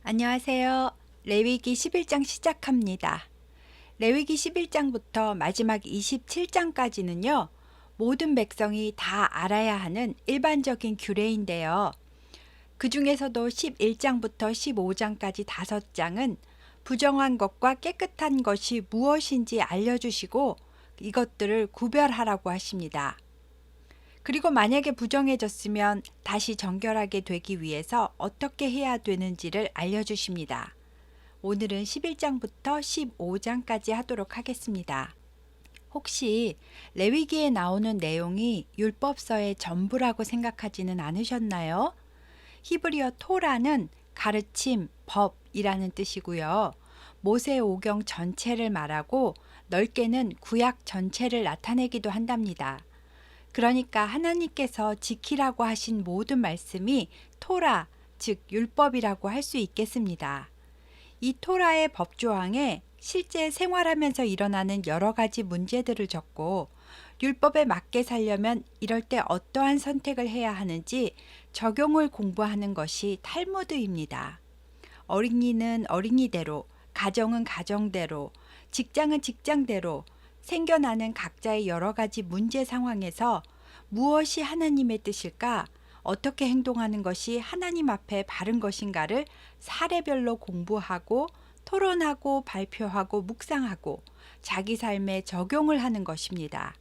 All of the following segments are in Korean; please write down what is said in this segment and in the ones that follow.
안녕하세요. 레위기 11장 시작합니다. 레위기 11장부터 마지막 27장까지는요. 모든 백성이 다 알아야 하는 일반적인 규례인데요. 그 중에서도 11장부터 15장까지 5장은 부정한 것과 깨끗한 것이 무엇인지 알려주시고 이것들을 구별하라고 하십니다. 그리고 만약에 부정해졌으면 다시 정결하게 되기 위해서 어떻게 해야 되는지를 알려주십니다. 오늘은 11장부터 15장까지 하도록 하겠습니다. 혹시 레위기에 나오는 내용이 율법서의 전부라고 생각하지는 않으셨나요? 히브리어 토라는 가르침, 법이라는 뜻이고요. 모세오경 전체를 말하고 넓게는 구약 전체를 나타내기도 한답니다. 그러니까 하나님께서 지키라고 하신 모든 말씀이 토라, 즉 율법이라고 할 수 있겠습니다. 이 토라의 법조항에 실제 생활하면서 일어나는 여러 가지 문제들을 적고 율법에 맞게 살려면 이럴 때 어떠한 선택을 해야 하는지 적용을 공부하는 것이 탈무드입니다. 어린이는 어린이대로, 가정은 가정대로, 직장은 직장대로 생겨나는 각자의 여러 가지 문제 상황에서 무엇이 하나님의 뜻일까? 어떻게 행동하는 것이 하나님 앞에 바른 것인가를 사례별로 공부하고 토론하고 발표하고 묵상하고 자기 삶에 적용을 하는 것입니다.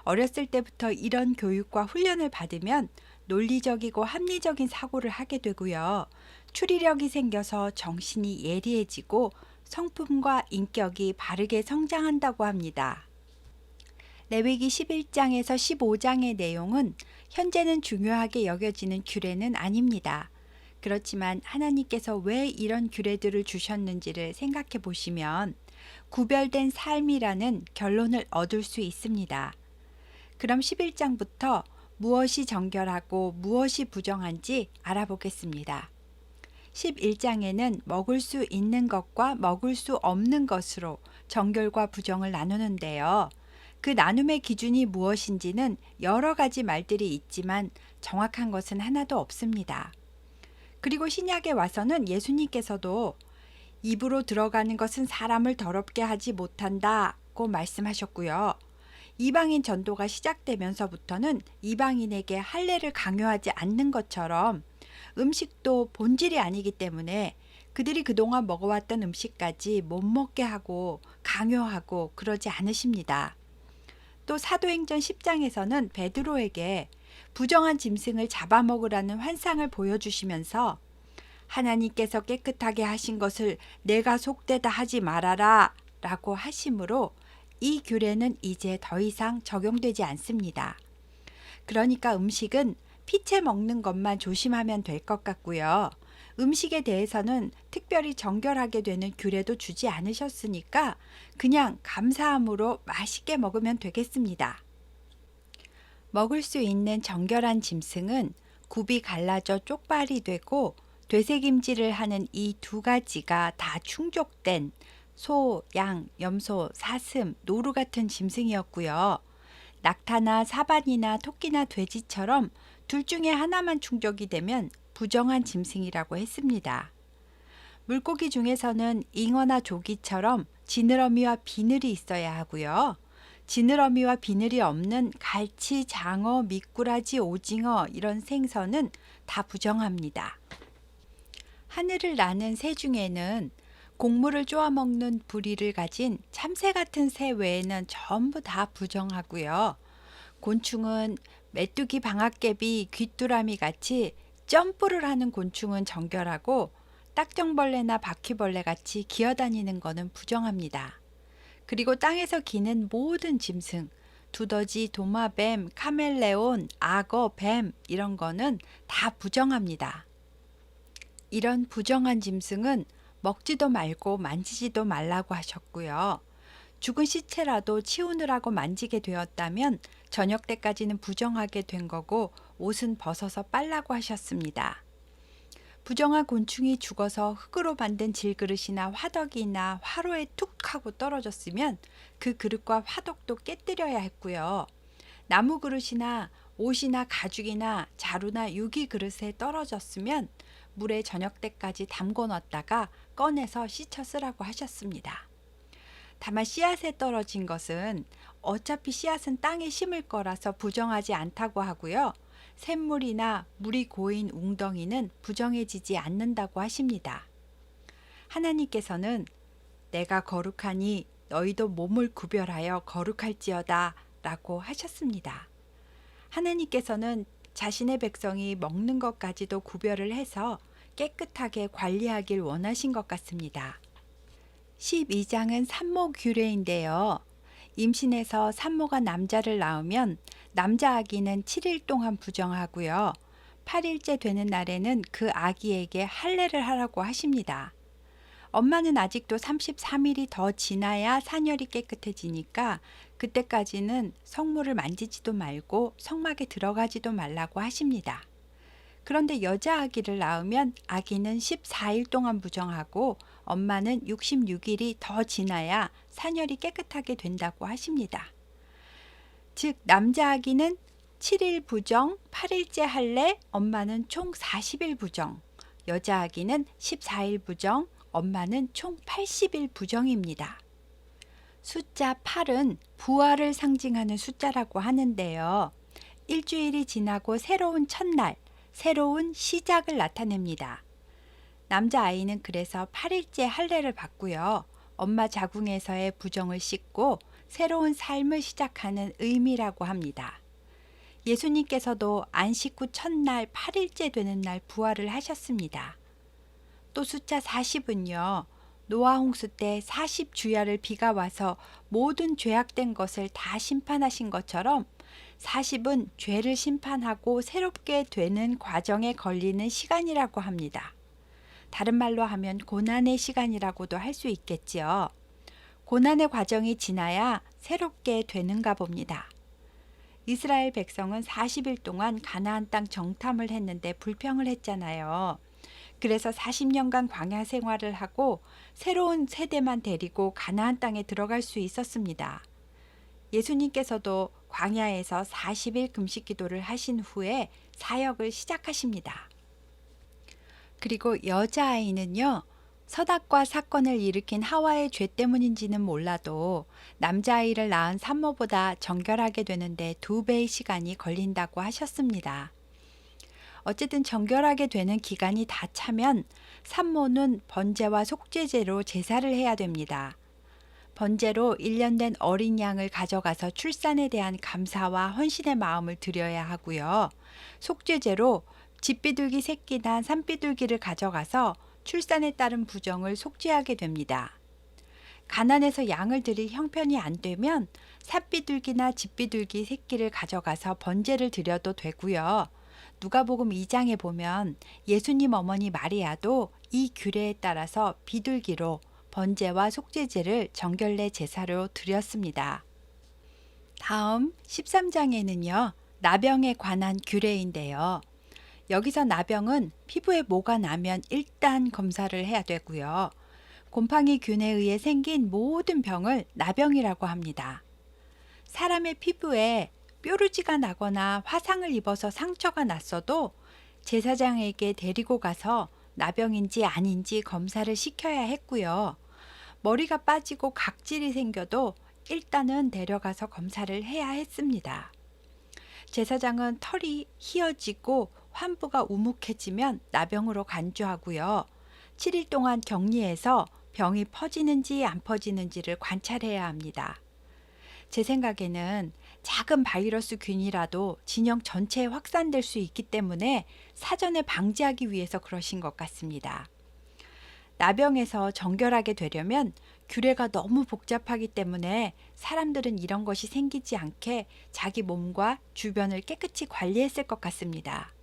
어렸을 때부터 이런 교육과 훈련을 받으면 논리적이고 합리적인 사고를 하게 되고요. 추리력이 생겨서 정신이 예리해지고 성품과 인격이 바르게 성장한다고 합니다. 레위기 11장에서 15장의 내용은 현재는 중요하게 여겨지는 규례는 아닙니다. 그렇지만 하나님께서 왜 이런 규례들을 주셨는지를 생각해 보시면 구별된 삶이라는 결론을 얻을 수 있습니다. 그럼 11장부터 무엇이 정결하고 무엇이 부정한지 알아보겠습니다. 11장에는 먹을 수 있는 것과 먹을 수 없는 것으로 정결과 부정을 나누는데요. 그 나눔의 기준이 무엇인지는 여러 가지 말들이 있지만 정확한 것은 하나도 없습니다. 그리고 신약에 와서는 예수님께서도 입으로 들어가는 것은 사람을 더럽게 하지 못한다고 말씀하셨고요. 이방인 전도가 시작되면서부터는 이방인에게 할례를 강요하지 않는 것처럼 음식도 본질이 아니기 때문에 그들이 그동안 먹어왔던 음식까지 못 먹게 하고 강요하고 그러지 않으십니다. 또 사도행전 10장에서는 베드로에게 부정한 짐승을 잡아먹으라는 환상을 보여주시면서 하나님께서 깨끗하게 하신 것을 내가 속되다 하지 말아라 라고 하심으로 이 규례는 이제 더 이상 적용되지 않습니다. 그러니까 음식은 피채 먹는 것만 조심하면 될 것 같고요. 음식에 대해서는 특별히 정결하게 되는 규례도 주지 않으셨으니까 그냥 감사함으로 맛있게 먹으면 되겠습니다. 먹을 수 있는 정결한 짐승은 굽이 갈라져 쪽발이 되고 되새김질을 하는 이 두 가지가 다 충족된 소, 양, 염소, 사슴, 노루 같은 짐승이었고요. 낙타나 사반이나 토끼나 돼지처럼 둘 중에 하나만 충족이 되면 부정한 짐승이라고 했습니다. 물고기 중에서는 잉어나 조기처럼 지느러미와 비늘이 있어야 하고요. 지느러미와 비늘이 없는 갈치, 장어, 미꾸라지, 오징어 이런 생선은 다 부정합니다. 하늘을 나는 새 중에는 곡물을 쪼아먹는 부리를 가진 참새 같은 새 외에는 전부 다 부정하고요. 곤충은 메뚜기, 방앗개비, 귀뚜라미 같이 점프를 하는 곤충은 정결하고 딱정벌레나 바퀴벌레 같이 기어다니는 것은 부정합니다. 그리고 땅에서 기는 모든 짐승, 두더지, 도마뱀, 카멜레온, 악어, 뱀 이런 거는 다 부정합니다. 이런 부정한 짐승은 먹지도 말고 만지지도 말라고 하셨고요. 죽은 시체라도 치우느라고 만지게 되었다면 저녁 때까지는 부정하게 된 거고 옷은 벗어서 빨라고 하셨습니다. 부정한 곤충이 죽어서 흙으로 만든 질그릇이나 화덕이나 화로에 툭 하고 떨어졌으면 그 그릇과 화덕도 깨뜨려야 했고요. 나무 그릇이나 옷이나 가죽이나 자루나 유기 그릇에 떨어졌으면 물에 저녁 때까지 담궈 놨다가 꺼내서 씻어 쓰라고 하셨습니다. 다만 씨앗에 떨어진 것은 어차피 씨앗은 땅에 심을 거라서 부정하지 않다고 하고요. 샘물이나 물이 고인 웅덩이는 부정해지지 않는다고 하십니다. 하나님께서는 내가 거룩하니 너희도 몸을 구별하여 거룩할지어다 라고 하셨습니다. 하나님께서는 자신의 백성이 먹는 것까지도 구별을 해서 깨끗하게 관리하길 원하신 것 같습니다. 12장은 산모 규례인데요. 임신해서 산모가 남자를 낳으면 남자 아기는 7일 동안 부정하고요. 8일째 되는 날에는 그 아기에게 할례를 하라고 하십니다. 엄마는 아직도 33일이 더 지나야 산열이 깨끗해지니까 그때까지는 성물을 만지지도 말고 성막에 들어가지도 말라고 하십니다. 그런데 여자 아기를 낳으면 아기는 14일 동안 부정하고 엄마는 66일이 더 지나야 산열이 깨끗하게 된다고 하십니다. 즉 남자 아기는 7일 부정, 8일째 할례, 엄마는 총 40일 부정, 여자 아기는 14일 부정, 엄마는 총 80일 부정입니다. 숫자 8은 부활을 상징하는 숫자라고 하는데요. 일주일이 지나고 새로운 첫날, 새로운 시작을 나타냅니다. 남자아이는 그래서 8일째 할례를 받고요. 엄마 자궁에서의 부정을 씻고 새로운 삶을 시작하는 의미라고 합니다. 예수님께서도 안식 후 첫날 8일째 되는 날 부활을 하셨습니다. 또 숫자 40은요. 노아 홍수 때 40주야를 비가 와서 모든 죄악된 것을 다 심판하신 것처럼 40은 죄를 심판하고 새롭게 되는 과정에 걸리는 시간이라고 합니다. 다른 말로 하면 고난의 시간이라고도 할 수 있겠지요. 고난의 과정이 지나야 새롭게 되는가 봅니다. 이스라엘 백성은 40일 동안 가나안 땅 정탐을 했는데 불평을 했잖아요. 그래서 40년간 광야 생활을 하고 새로운 세대만 데리고 가나안 땅에 들어갈 수 있었습니다. 예수님께서도 광야에서 40일 금식 기도를 하신 후에 사역을 시작하십니다. 그리고 여자아이는요. 서닥과 사건을 일으킨 하와의 죄 때문인지는 몰라도 남자아이를 낳은 산모보다 정결하게 되는데 2배의 시간이 걸린다고 하셨습니다. 어쨌든 정결하게 되는 기간이 다 차면 산모는 번제와 속죄제로 제사를 해야 됩니다. 번제로 1년 된 어린 양을 가져가서 출산에 대한 감사와 헌신의 마음을 드려야 하고요. 속죄제로 집비둘기 새끼나 산비둘기를 가져가서 출산에 따른 부정을 속죄하게 됩니다. 가난해서 양을 드릴 형편이 안 되면 산비둘기나 집비둘기 새끼를 가져가서 번제를 드려도 되고요. 누가복음 2장에 보면 예수님 어머니 마리아도 이 규례에 따라서 비둘기로 번제와 속죄제를 정결례 제사로 드렸습니다. 다음 13장에는요. 나병에 관한 규례인데요. 여기서 나병은 피부에 뭐가 나면 일단 검사를 해야 되고요. 곰팡이균에 의해 생긴 모든 병을 나병이라고 합니다. 사람의 피부에 뾰루지가 나거나 화상을 입어서 상처가 났어도 제사장에게 데리고 가서 나병인지 아닌지 검사를 시켜야 했고요. 머리가 빠지고 각질이 생겨도 일단은 데려가서 검사를 해야 했습니다. 제사장은 털이 휘어지고 환부가 우묵해지면 나병으로 간주하고요. 7일 동안 격리해서 병이 퍼지는지 안 퍼지는지를 관찰해야 합니다. 제 생각에는 작은 바이러스 균이라도 진영 전체에 확산될 수 있기 때문에 사전에 방지하기 위해서 그러신 것 같습니다. 나병에서 정결하게 되려면 규례가 너무 복잡하기 때문에 사람들은 이런 것이 생기지 않게 자기 몸과 주변을 깨끗이 관리했을 것 같습니다.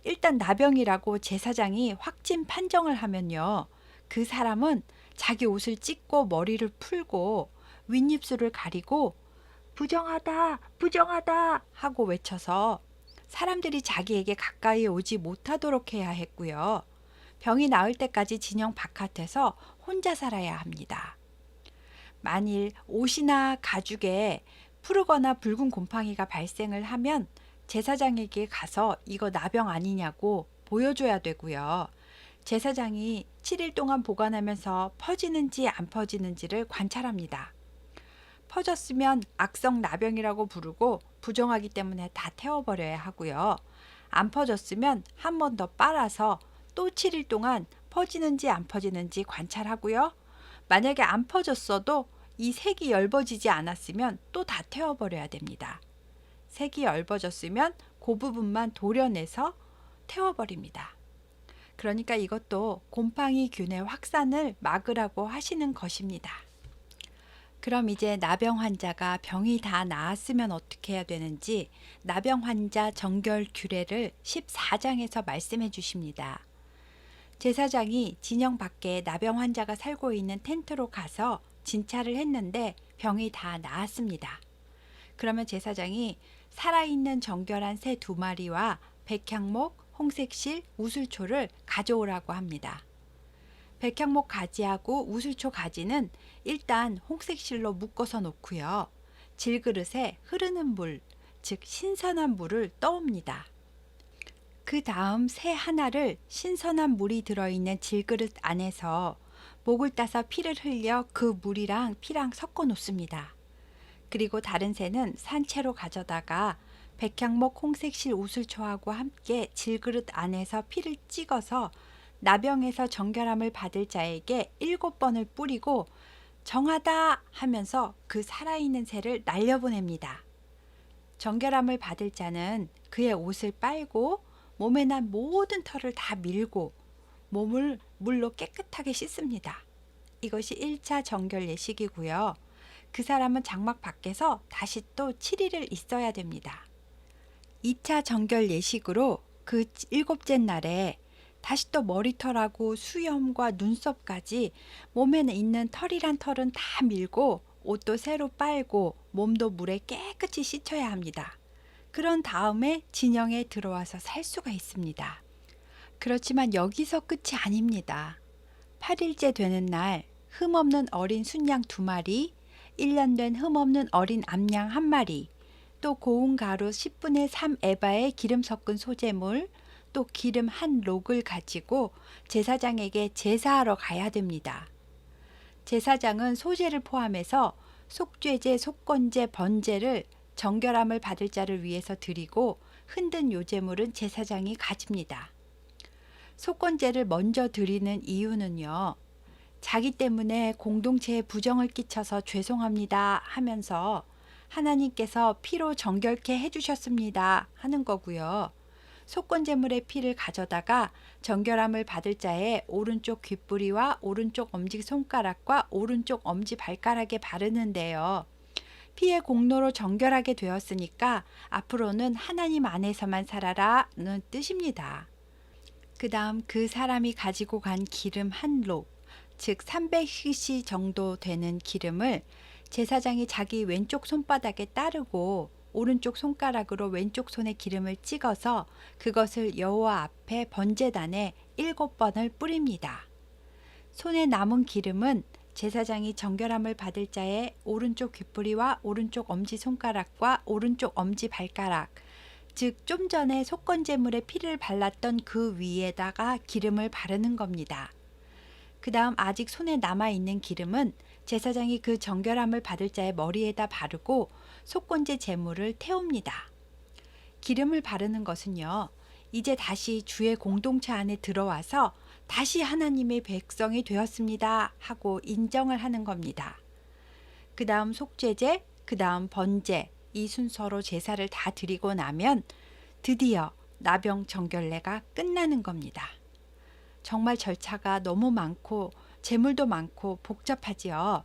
일단 나병이라고 제사장이 확진 판정을 하면요. 그 사람은 자기 옷을 찢고 머리를 풀고 윗입술을 가리고 부정하다, 부정하다 하고 외쳐서 사람들이 자기에게 가까이 오지 못하도록 해야 했고요. 병이 나을 때까지 진영 바깥에서 혼자 살아야 합니다. 만일 옷이나 가죽에 푸르거나 붉은 곰팡이가 발생을 하면 제사장에게 가서 이거 나병 아니냐고 보여줘야 되고요. 제사장이 7일 동안 보관하면서 퍼지는지 안 퍼지는지를 관찰합니다. 퍼졌으면 악성 나병이라고 부르고 부정하기 때문에 다 태워버려야 하고요. 안 퍼졌으면 한 번 더 빨아서 또 7일 동안 퍼지는지 안 퍼지는지 관찰하고요. 만약에 안 퍼졌어도 이 색이 엷어지지 않았으면 또 다 태워버려야 됩니다. 색이 엷어졌으면 그 부분만 도려내서 태워버립니다. 그러니까 이것도 곰팡이균의 확산을 막으라고 하시는 것입니다. 그럼 이제 나병 환자가 병이 다 나았으면 어떻게 해야 되는지 나병 환자 정결 규례를 14장에서 말씀해 주십니다. 제사장이 진영 밖에 나병 환자가 살고 있는 텐트로 가서 진찰을 했는데 병이 다 나았습니다. 그러면 제사장이 살아있는 정결한 새 2마리와 백향목, 홍색실, 우슬초를 가져오라고 합니다. 백향목 가지하고 우슬초 가지는 일단 홍색실로 묶어서 놓고요. 질그릇에 흐르는 물, 즉 신선한 물을 떠옵니다. 그 다음 새 하나를 신선한 물이 들어있는 질그릇 안에서 목을 따서 피를 흘려 그 물이랑 피랑 섞어 놓습니다. 그리고 다른 새는 산채로 가져다가 백향목 홍색실 우슬초하고 함께 질그릇 안에서 피를 찍어서 나병에서 정결함을 받을 자에게 7번을 뿌리고 정하다 하면서 그 살아있는 새를 날려보냅니다. 정결함을 받을 자는 그의 옷을 빨고 몸에 난 모든 털을 다 밀고 몸을 물로 깨끗하게 씻습니다. 이것이 1차 정결 예식이고요. 그 사람은 장막 밖에서 다시 또 7일을 있어야 됩니다. 2차 정결 예식으로 그 7째 날에 다시 또 머리털하고 수염과 눈썹까지 몸에 있는 털이란 털은 다 밀고 옷도 새로 빨고 몸도 물에 깨끗이 씻어야 합니다. 그런 다음에 진영에 들어와서 살 수가 있습니다. 그렇지만 여기서 끝이 아닙니다. 8일째 되는 날 흠없는 어린 순양 2마리, 1년 된 흠없는 어린 암양 1마리, 또 고운 가루 10분의 3 에바의 기름 섞은 소재물, 또 기름 1록을 가지고 제사장에게 제사하러 가야 됩니다. 제사장은 소재를 포함해서 속죄제, 속건제, 번제를 정결함을 받을 자를 위해서 드리고 흔든 요제물은 제사장이 가집니다. 속건제를 먼저 드리는 이유는요. 자기 때문에 공동체에 부정을 끼쳐서 죄송합니다 하면서 하나님께서 피로 정결케 해주셨습니다 하는 거고요. 속건제물의 피를 가져다가 정결함을 받을 자의 오른쪽 귓뿌리와 오른쪽 엄지손가락과 오른쪽 엄지발가락에 바르는데요. 피의 공로로 정결하게 되었으니까 앞으로는 하나님 안에서만 살아라는 뜻입니다. 그 다음 그 사람이 가지고 간 기름 1록, 즉 300cc 정도 되는 기름을 제사장이 자기 왼쪽 손바닥에 따르고 오른쪽 손가락으로 왼쪽 손에 기름을 찍어서 그것을 여호와 앞에 번제단에 7번을 뿌립니다. 손에 남은 기름은 제사장이 정결함을 받을 자의 오른쪽 귓뿌리와 오른쪽 엄지손가락과 오른쪽 엄지발가락, 즉 좀 전에 속건제물에 피를 발랐던 그 위에다가 기름을 바르는 겁니다. 그 다음 아직 손에 남아있는 기름은 제사장이 그 정결함을 받을 자의 머리에다 바르고 속건제 제물을 태웁니다. 기름을 바르는 것은요. 이제 다시 주의 공동체 안에 들어와서 다시 하나님의 백성이 되었습니다 하고 인정을 하는 겁니다. 그 다음 속죄제, 그 다음 번제, 이 순서로 제사를 다 드리고 나면 드디어 나병 정결례가 끝나는 겁니다. 정말 절차가 너무 많고 재물도 많고 복잡하지요.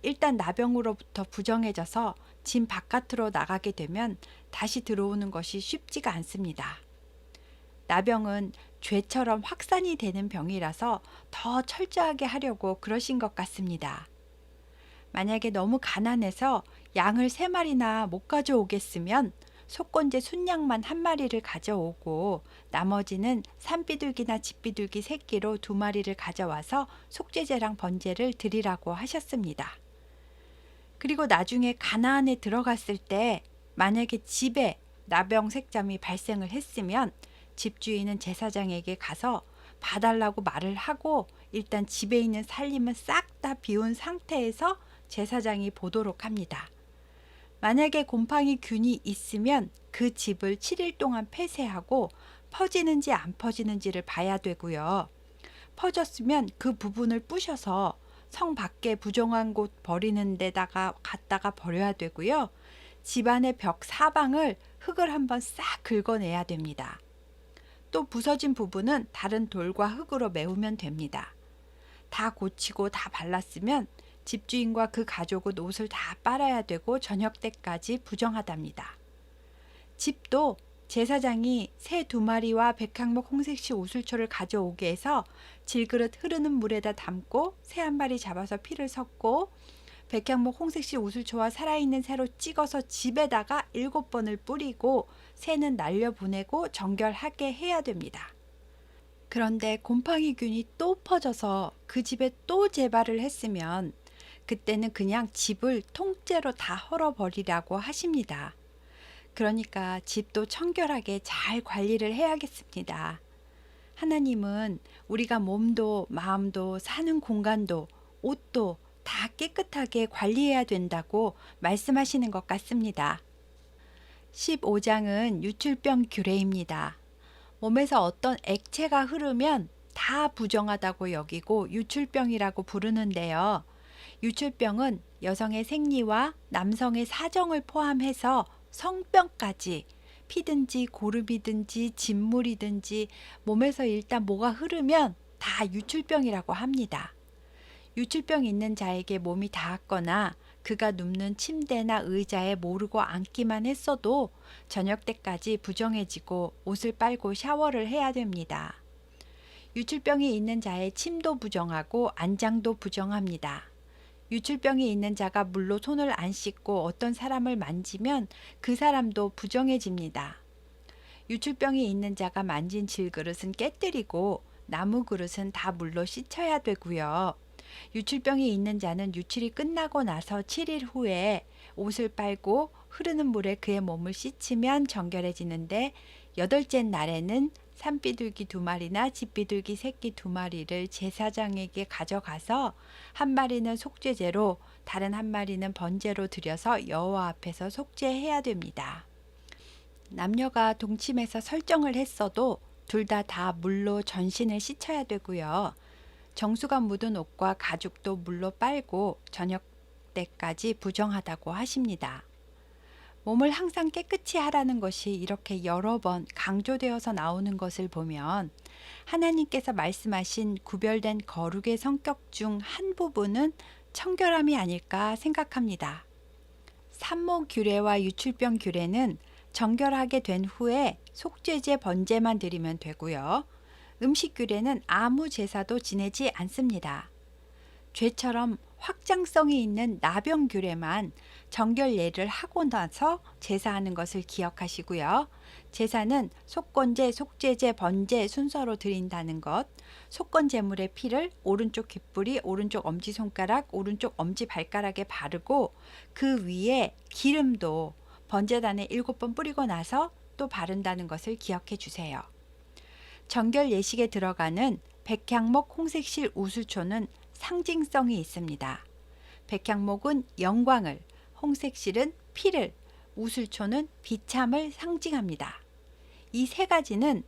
일단 나병으로부터 부정해져서 진 바깥으로 나가게 되면 다시 들어오는 것이 쉽지가 않습니다. 나병은 죄처럼 확산이 되는 병이라서 더 철저하게 하려고 그러신 것 같습니다. 만약에 너무 가난해서 양을 3마리나 못 가져오겠으면 속건제 순양만 1마리를 가져오고 나머지는 산비둘기나 집비둘기 새끼로 2마리를 가져와서 속죄제랑 번제를 드리라고 하셨습니다. 그리고 나중에 가나안에 들어갔을 때 만약에 집에 나병 색점이 발생을 했으면 집주인은 제사장에게 가서 봐달라고 말을 하고 일단 집에 있는 살림은 싹 다 비운 상태에서 제사장이 보도록 합니다. 만약에 곰팡이균이 있으면 그 집을 7일 동안 폐쇄하고 퍼지는지 안 퍼지는지를 봐야 되고요. 퍼졌으면 그 부분을 부셔서 성 밖에 부정한 곳 버리는 데다가 갖다가 버려야 되고요. 집안의 벽 사방을 흙을 한번 싹 긁어내야 됩니다. 또 부서진 부분은 다른 돌과 흙으로 메우면 됩니다. 다 고치고 다 발랐으면 집주인과 그 가족은 옷을 다 빨아야 되고 저녁 때까지 부정하답니다. 집도 제사장이 새 2마리와 백향목 홍색시 우슬초를 가져오게 해서 질그릇 흐르는 물에다 담고 새 1마리 잡아서 피를 섞고 백향목 홍색시 우슬초와 살아있는 새로 찍어서 집에다가 7번을 뿌리고 새는 날려보내고 정결하게 해야 됩니다. 그런데 곰팡이균이 또 퍼져서 그 집에 또 재발을 했으면 그때는 그냥 집을 통째로 다 헐어버리라고 하십니다. 그러니까 집도 청결하게 잘 관리를 해야겠습니다. 하나님은 우리가 몸도 마음도 사는 공간도 옷도 다 깨끗하게 관리해야 된다고 말씀하시는 것 같습니다. 15장은 유출병 규례입니다. 몸에서 어떤 액체가 흐르면 다 부정하다고 여기고 유출병이라고 부르는데요. 유출병은 여성의 생리와 남성의 사정을 포함해서 성병까지 피든지 고름이든지 진물이든지 몸에서 일단 뭐가 흐르면 다 유출병이라고 합니다. 유출병 있는 자에게 몸이 닿았거나 그가 눕는 침대나 의자에 모르고 앉기만 했어도 저녁 때까지 부정해지고 옷을 빨고 샤워를 해야 됩니다. 유출병이 있는 자의 침도 부정하고 안장도 부정합니다. 유출병이 있는 자가 물로 손을 안 씻고 어떤 사람을 만지면 그 사람도 부정해집니다. 유출병이 있는 자가 만진 질그릇은 깨뜨리고 나무 그릇은 다 물로 씻어야 되고요. 유출병이 있는 자는 유출이 끝나고 나서 7일 후에 옷을 빨고 흐르는 물에 그의 몸을 씻으면 정결해지는데 8째 날에는 산비둘기 2마리나 집비둘기 새끼 2마리를 제사장에게 가져가서 1마리는 속죄제로 다른 1마리는 번제로 드려서 여호와 앞에서 속죄해야 됩니다. 남녀가 동침해서 설정을 했어도 둘 다 물로 전신을 씻어야 되고요. 정수가 묻은 옷과 가죽도 물로 빨고 저녁 때까지 부정하다고 하십니다. 몸을 항상 깨끗이 하라는 것이 이렇게 여러 번 강조되어서 나오는 것을 보면 하나님께서 말씀하신 구별된 거룩의 성격 중 한 부분은 청결함이 아닐까 생각합니다. 산모 규례와 유출병 규례는 정결하게 된 후에 속죄제 번제만 드리면 되고요. 음식 규례는 아무 제사도 지내지 않습니다. 죄처럼 확장성이 있는 나병 규례만 정결 예를 하고 나서 제사하는 것을 기억하시고요. 제사는 속건제, 속죄제, 번제 순서로 드린다는 것, 속건 제물의 피를 오른쪽 귓불이, 오른쪽 엄지손가락, 오른쪽 엄지발가락에 바르고 그 위에 기름도 번제단에 7번 뿌리고 나서 또 바른다는 것을 기억해 주세요. 정결 예식에 들어가는 백향목 홍색실 우슬초는 상징성이 있습니다. 백향목은 영광을, 홍색실은 피를, 우슬초는 비참을 상징합니다. 이 세 가지는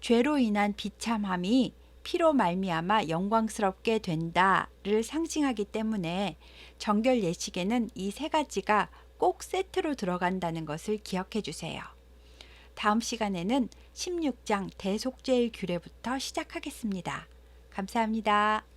죄로 인한 비참함이 피로 말미암아 영광스럽게 된다를 상징하기 때문에 정결 예식에는 이 세 가지가 꼭 세트로 들어간다는 것을 기억해 주세요. 다음 시간에는 16장 대속죄의 규례부터 시작하겠습니다. 감사합니다.